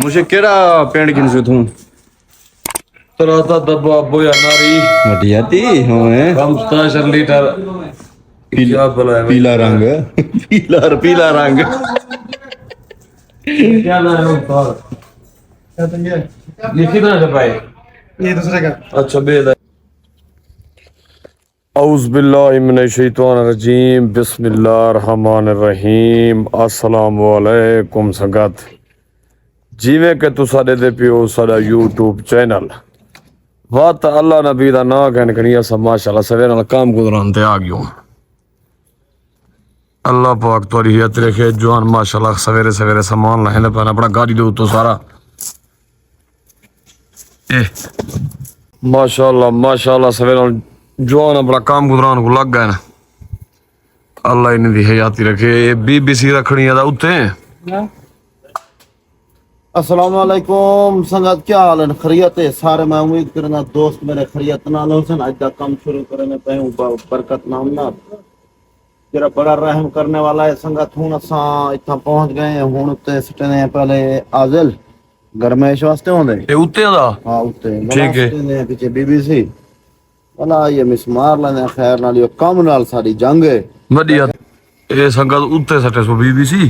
मुझे केड़ा पेंट गिन से तू तरह दबा बोया नारी मटिया ती होए 15 लीटर क्या बोला है पीला रंग पीला रंग क्या ना है ऊपर क्या तो ये कितना दबाए ये दूसरे का अच्छा बेल औज़ बिल्लाहि मिनश शैतानिर रजीम बिस्मिल्लाहिर रहमानिर रहीम अस्सलाम वालेकुम संगत जिवें कि तुसा दे पियो साडा यूट्यूब चैनल वात अल्लाह नबी दा नाम कहनी असा माशाअल्लाह सवेरे नाल काम गुजरान ते आ गयो अल्लाह पाक तोरी हियत रखे जवान माशाअल्लाह सवेरे सवेरे सामान लाने पैना अपना गाड़ी दे उत्तो सारा ए माशाअल्लाह माशाअल्लाह सवेरे नाल जवान अपना काम गुजरान को लग गए ना अल्लाह इन्हें दी हयाती रखे बीबीसी रखनी है उत्ते अस्सलाम वालेकुम संगत क्या हाल है खैरियत है सारे मैं उम्मीद करना दोस्त मेरे खैरियत नाल होसन आज दा काम शुरू करने पे बरकत नाम ना तेरा बड़ा रहम करने वाला है संगत हुन असा इतना पहुंच गए हुन उत्ते सटने पहले आजिल गरमेश वास्ते होंदे ए उत्ते दा हां उत्ते ठीक है ने पीछे बीबीसी वाला ये मिसमार लेने खैर नाल यो काम नाल सारी जंग है बढ़िया ए संगत उत्ते सटे सो बीबीसी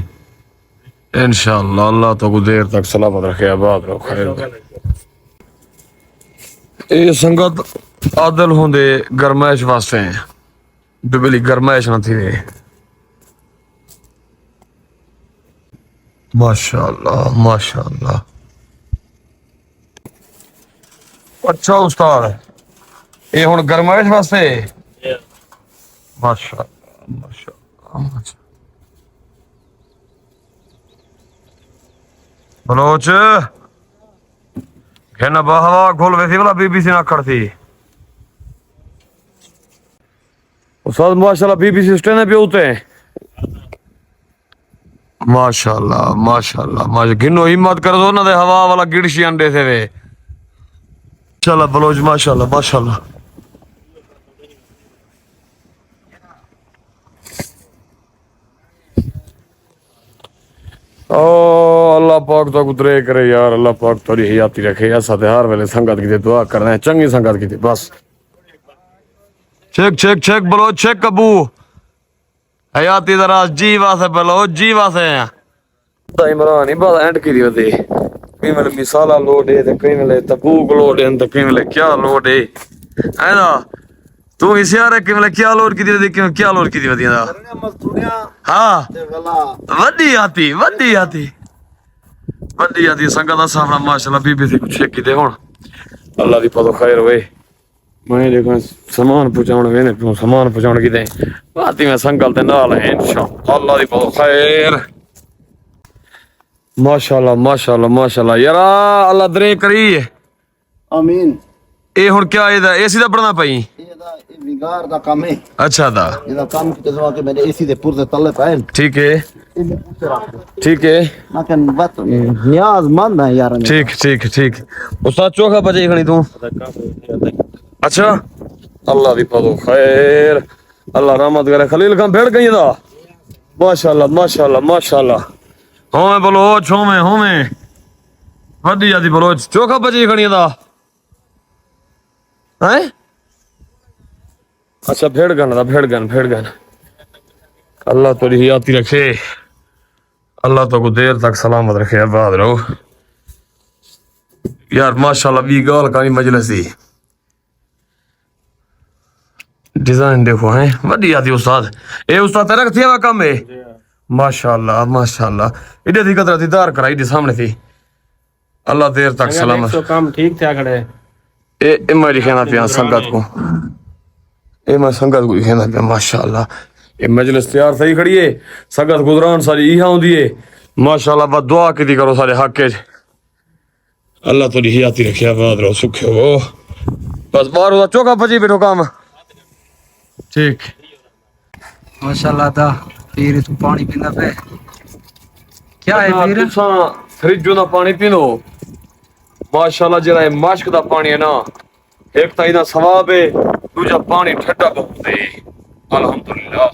इंशाअल्लाह अल्लाह तो को देर तक सलामत रखे आबाद रहो खैर ए संगत आदल होंदे गरमाइश वास्ते दुबली गरमाइश ना थी माशाअल्लाह माशाअल्लाह अच्छा उस्ताद ये हुन गरमाइश वास्ते माशाअल्लाह माशाअल्लाह बलोच कहना बहवा खोल वैसी वाला बीबीसी ना करती उस्ताद माशाल्लाह बीबीसी स्टैंड पे होते हैं माशाल्लाह माशाल्लाह माशा गिनो हिम्मत कर दो ना दे हवा वाला गिड़शी अंडे से वे चला बलोच माशाल्लाह माशाल्लाह ओ अल्लाह पाक तो उतरे करे यार अल्लाह पाक तोरी हयाती रखे ऐसा ते हर वेले संगत की दुआ करना है चंगी संगत की बस चेक चेक चेक बोलो चेक कबू हयाती जरा जी वासे बोलो जी वासे इमरान ही बस एंड की दी कई वेले मिसाला लोड है ते कई वेले तबूक लोड है ते कई वेले क्या लोड है ना तू इशारा है कि वेले क्या लोड की दी क्या लोड की दी हां वड्डी आती संगत सामने माशाल्लाह बीबीसी कुछ चेक की दे हुन अल्लाह दी पतो खैर होए मैं देखो सामान पहुंचाने वेने सामान पहुंचाने की दे बाती में संकल्प ते नाल है इंशाअल्लाह अल्लाह दी पतो खैर माशाल्लाह माशाल्लाह माशाल्लाह यार अल्लाह दरे करी आमीन ए हुन क्या एदा एसी दा पढ़ना पई ਇਹਦਾ ਇਹ ਵਿਗਾਰ ਦਾ ਕੰਮ ਹੈ अच्छा दा ਇਹਦਾ ਕੰਮ ਕਿਤੇ ਸਵਾ ਕੇ ਮੇਰੇ ਏਸੀ ਦੇ ਪੁਰਦੇ ਤੱਲੇ ਪਏ ठीक है ਇਹਦੇ ਉੱਤੇ ਰੱਖ ਦੇ ठीक है ਮੈਂ ਕਹਿੰਦਾ ਬਤ ਨਿਆਜ਼ਮੰਦ ਹੈ ਯਾਰ ठीक ठीक ठीक उस्ताद चोखा बजे खणी तू अच्छा अल्लाह दी पतो खैर अल्लाह रहमत करे खलील खान भेड़ गई दा माशाल्लाह माशाल्लाह माशाल्लाह होवे बलोच होवे वड्डी आदी बलोच चोखा बजे खणी दा हैं अच्छा भेड़ गन अल्लाह तोरी हयाती रखे अल्लाह तो को देर तक सलामत रखे आबाद रहो यार माशाल्लाह भी गाल कानी मजलिस दी डिजाइन देखो हैं वड्डी आती उस्ताद ए उस्ताद तेरा किथे वा काम है माशाल्लाह माशाल्लाह इडे दी कदर दीदार कराई दी सामने थी अल्लाह देर तक सलामत तो काम ठीक था खड़े ए मेरी कहना पिया संगत को ए मैं संगत को कहना पिया माशाल्लाह ए मजलिस तैयार सही खड़ी है संगत गुजरान सारी इहा होंदी है माशाल्लाह बस दुआ की करो सारे हक च अल्लाह तो हयाती रखे आबाद रहो सुखे हो बस बाहर दा चौका बजी बैठो काम ठीक माशाल्लाह दा पीर तू पानी पींदा पे क्या है पीर तुसा फ्रिज दा पानी पीनो माशाल्लाह जरा मश्क दा पानी है ना एक तो इना सवाब है दूजा पानी ठंडा बहुत है अल्हम्दुलिल्लाह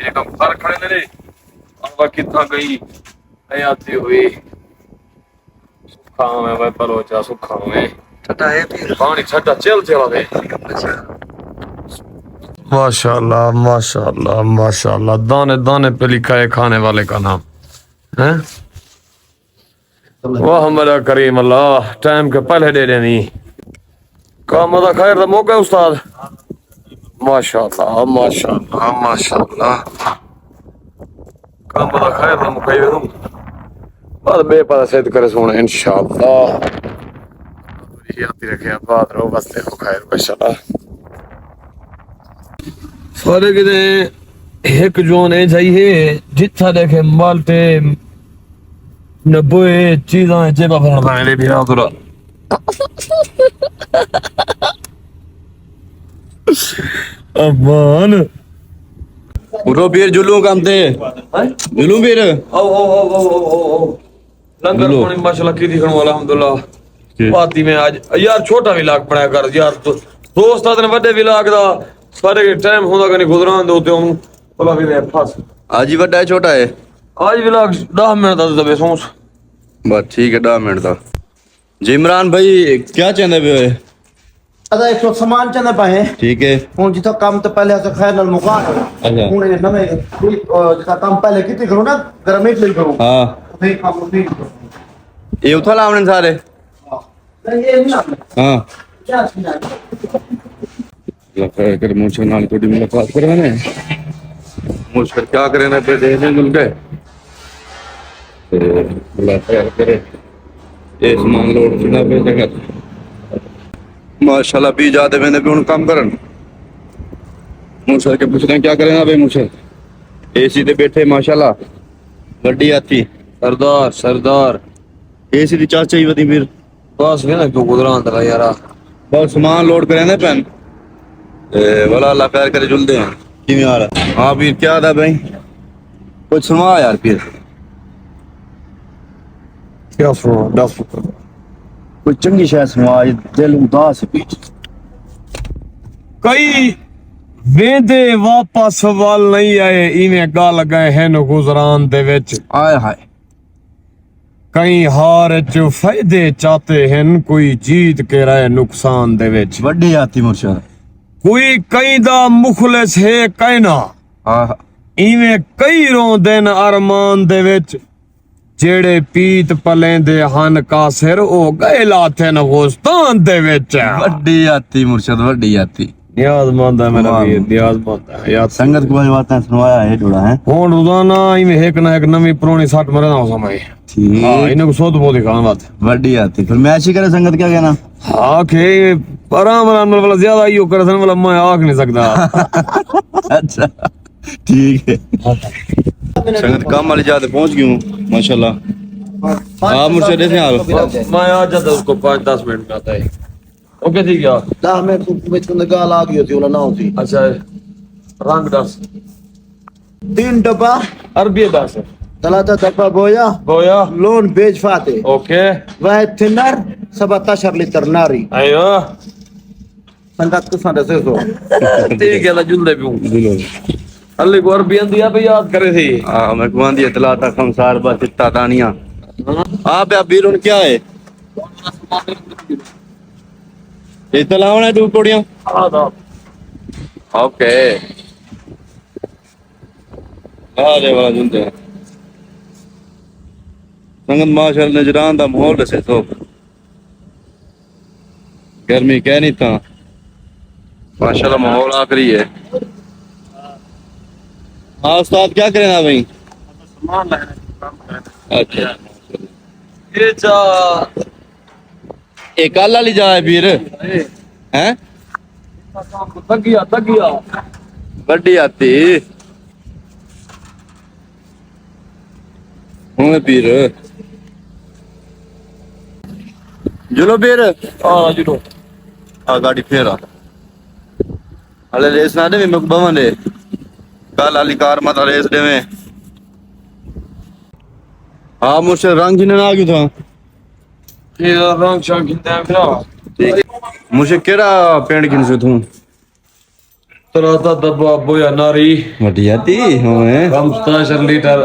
ये काम कर खड़े ने अल्लाह कितना गई हयाती हुई खाओ मैं भाई परोचा सुखा में ठंडा है पीर। पानी छटा चल चला दे। अच्छा माशाल्लाह माशाल्लाह माशाल्लाह, दाने दाने पे लिखा है खाने वाले का नाम है। वाह मेरा करीम अल्लाह, टाइम के पहले दे देनी काम दा खैर दा मौका उस्ताद। माशाल्लाह माशाल्लाह माशाल्लाह, काम दा खैर दा मौका ही दूं बाद बे पता सेद करे सोना इंशाअल्लाह। याद रखे बात रो बस देखो खैर माशाल्लाह। सारे किते एक जोन है चाहिए जिथा देखे माल्टे नब्बे चीज़ां जेबा फरना ले भी ना तुरा अमान उठो पीर जुलू काम थे जुलू पीर ओ लंगर बोलो। पानी माशाल्लाह की दिखण वाला अल्हम्दुलिल्लाह। पाती में आज यार छोटा भी लाग पड़ा कर यार, तो दोस्त आदने बड़े भी लाग दा सारे टाइम होंदा कने गुजरान दे उते हूं भला भी फस आज ही बड़ा है छोटा है आज भी लाग 10 मिनट दा दबे सोच बस ठीक है 10 मिनट का। जी इमरान भाई क्या चाहते पे होए? अदा एक तो सामान चंदे पाए ठीक है ਹੁਣ ਜਿੱਥਾ ਕੰਮ ਤੇ ਪਹਿਲੇ ਅਸਾਂ ਖੈਰ ਨਾਲ ਮੁਕਾ ਅੱਛਾ। ਹੁਣ ਇਹ ਨਵੇਂ ਜਿੱਥਾ ਕੰਮ ਪਹਿਲੇ ਕੀਤੀ ਕਰੋ ਨਾ ਗਰਮੇਟ ਲਈ ਕਰੋ हाँ ਨਹੀਂ ਕੰਮ ਨਹੀਂ ये उठा लावने सारे ਨਹੀਂ ਇਹ ਨਹੀਂ ਨਾ हाँ क्या सुना कर मुझसे नाल थोड़ी मुलाकात करवाने मुझसे क्या करे ना पे देने मिल गए मुलाकात करे ये सामान लोड करना पे जगह माशाल्लाह भी जाते मैंने भी उन काम करन मुझसे के पूछते हैं क्या करें ना भाई मुझसे एसी ते बैठे माशाल्लाह गड्डी आती सरदार सरदार एसी दी चाचा ही वदी फिर बस भी ना क्यों गुजरान दा यार बहुत सामान लोड करे ना पेन वाला अल्लाह खैर करे जुलते हैं किमें आ रहा हाँ पीर क्या था भाई कुछ सुनवा यार पीर क्या सुना दस कोई चंगी शायद सुनवा ये दिल उदास है पीर कई वेंदे वापस सवाल नहीं आए इवें गल गए हैं गुजरान दे विच आय हाय कई हार च फायदे चाहते हैं कोई जीत के रहे नुकसान दे विच वड्डी आती मुर्शद कोई कई दा मुखलिस है कहना हाँ इवें कई रोंदे न अरमान दे विच जेड़े पीत पलेंदे हन कासिर ओ गए लाथे न गोस्तान दे विच वड्डी आती मुर्शद वड्डी आती नियाज़मंद है मेरा वीर नियाज़मंद है यार संगत को बातें सुनवाया है थोड़ा है हुन रोजाना इवें एक ना एक नवी पुरानी सट मरे ना समय ठीक हां इन्हें को सोच बोली खान बात वड्डी आती फिर मैच ही करे संगत क्या कहना हाँ के आराम आराम वाला ज्यादा यो कर सन वाला मैं आख नहीं सकता अच्छा ठीक है संगत काम वाली जाते पहुंच गई हूँ माशाल्लाह हाँ मुर्शद ऐसे हाल मैं आ जाता उसको 5-10 मिनट में आता है ओके ठीक है 10 मिनट ਵਿੱਚ गाल आ गई थी वाला ना होती अच्छा रंग 10 3 डब्बा अरबी 10 ثلاثة डब्बा बोया गोया लोन बेच फाते ओके वाحد थिनर 17 लिटर नारी अयो संगत को साढ़े से सो ठीक है ना जुल्ले भी हूँ अल्ले को अरबी अंदिया पे याद करे थी हाँ मैं कुआं दिया तलाता खमसार बा चित्ता दानिया आप या बीरुन क्या है ये तलावना है 2 कोड़ियां ओके आ रे वाला जुलते हैं संगत माशाल्लाह नजरान दा माहौल दसे तो गर्मी कह नहीं था माशाल्लाह माहौल आखरी है हाँ उस्ताद क्या करें ना भाई सामान लाने अच्छा ये जा एक काला ली जाए फिर हैं तगिया बड्डी आती हूँ पीर जुलो पीर हाँ जुलो आ गाड़ी फेरा अले रेस ना दे मैं बवन दे कल वाली कार मत रेस दे में हाँ मुझसे रंग जिन्हें आ गया था ये रंग शांग किंदा फिरा ठीक है मुझे केड़ा पेंट किन से तू तरह दा डब्बा बोया नारी वड्डी आती हूँ 15 लीटर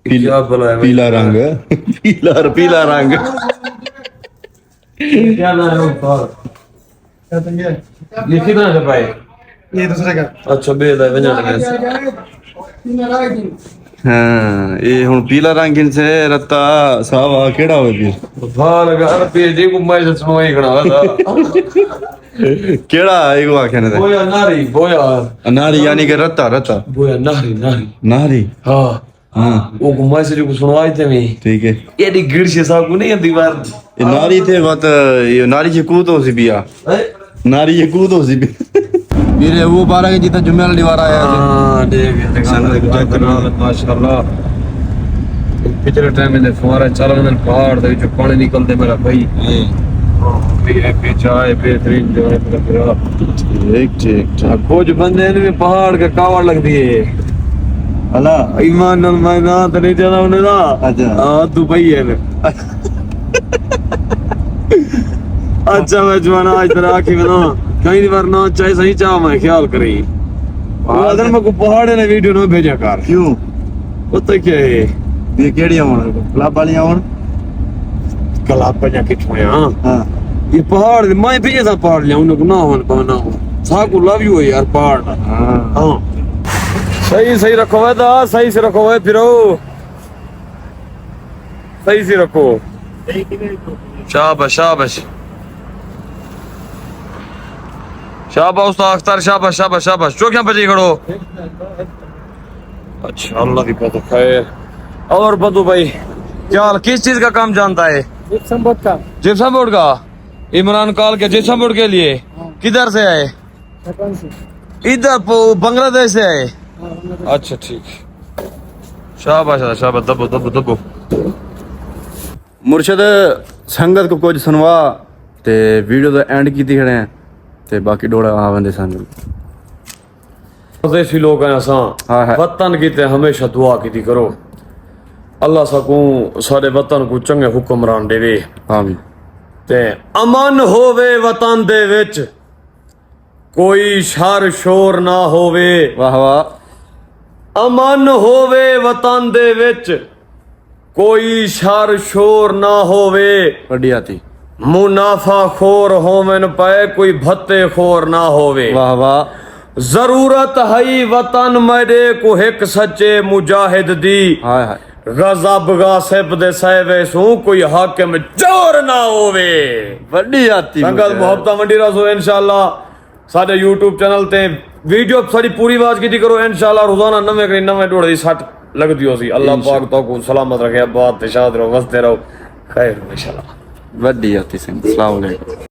क्या भला है भाई? पीला रंग पीला रंग क्या नाम है उसका? ये कितना का भाई? ये दूसरे का अच्छा बेल है बना लगा। हाँ ये हुन पीला रंग इनसे रत्ता सावा केड़ा होवे फिर भाल कर पेजी को मैं से सुनवाई खड़ा था। केड़ा एगो आखे ने बोया नारी बोया नारी यानी कि रत्ता रत्ता बोया नारी नारी नारी हाँ हाँ वो गुम्मा से जो सुनवाई थे मैं ठीक है ये दी गिर से साहब को नहीं दीवार ये नारी थे बात ये नारी जी कूद हो सी बिया नारी ये कूद हो सी भी मेरे वो 12 के जितना जुम्मे वाला दीवार आया हाँ देख चेक करना। माशाल्लाह पिछले टाइम में फुहारा चल रहे पहाड़ दे जो पानी निकलते मेरा भाई मेरे पीछे आए बेहतरीन जो है मेरा ठीक ठीक ठीक खोज बंदे ने पहाड़ के कावड़ लग दिए अला ईमान नल मैं ना तो नहीं जाना उन्हें ना अच्छा हाँ दुबई है ने अच्छा मैं जवाना आज तेरा आखी में ना कहीं बार ना चाहे सही चाह मैं ख्याल करी अदर में को पहाड़ ने वीडियो ना भेजा कर क्यों पता क्या है ये केड़ी आवन क्लब वाली आवन कला पजा किथों है हां ये पहाड़ मैं भी ऐसा पहाड़ ले उन्हें ना होन पाना हो साकू लव यू यार पहाड़ हां हाँ सही सही रखो है दा सही से रखो है फिरो सही से रखो शाबाश शाबाश शाबाश उस्ताद अख्तर शाबाश शाबाश शाबाश चौकियां पे जी खड़ो अच्छा अल्लाह की पता खैर और बदू भाई क्या हाल किस चीज का काम जानता है जिप्सम बोर्ड का जिप्सम बोर्ड का इमरान काल के जिप्सम बोर्ड के लिए किधर से आए कौन सी इधर बांग्लादेश से आए अच्छा ठीक शाबाश शाबाश दबो दबो दबो मुर्शद संगत को कुछ सुनवा ते वीडियो दा एंड कीती खड़े हैं ते बाकी डोड़ा आवेंदे सन परदेसी लोग हैं असां हाँ है वतन की ते हमेशा दुआ की करो अल्लाह सकू सारे वतन को चंगे हुक्मरान देवे आमीन ते अमन होवे वतन दे विच कोई शर शोर ना होवे वाह वाह अमन होवे वतन दे विच कोई शर शोर ना होवे बड़ी आती मुनाफा खोर होवन पे कोई भत्ते खोर ना होवे वाह वाह जरूरत है वतन मेरे को एक सच्चे मुजाहिद दी हाय हाय गजब गासिब दे सहवे सू कोई हाकिम चोर ना होवे बड़ी आती संगत मोहब्बत मंडी रसो इंशाल्लाह साडे YouTube चैनल ते वीडियो सारी पूरी आवाज की करो इंशाल्लाह रोजाना नवे करी नवे ढोड़ दी सट लगदी हो सी अल्लाह पाक तो को सलामत रखे बात ते शाद रहो वसते रहो खैर इंशाल्लाह बड़ी आती सिंह अस्सलाम वालेकुम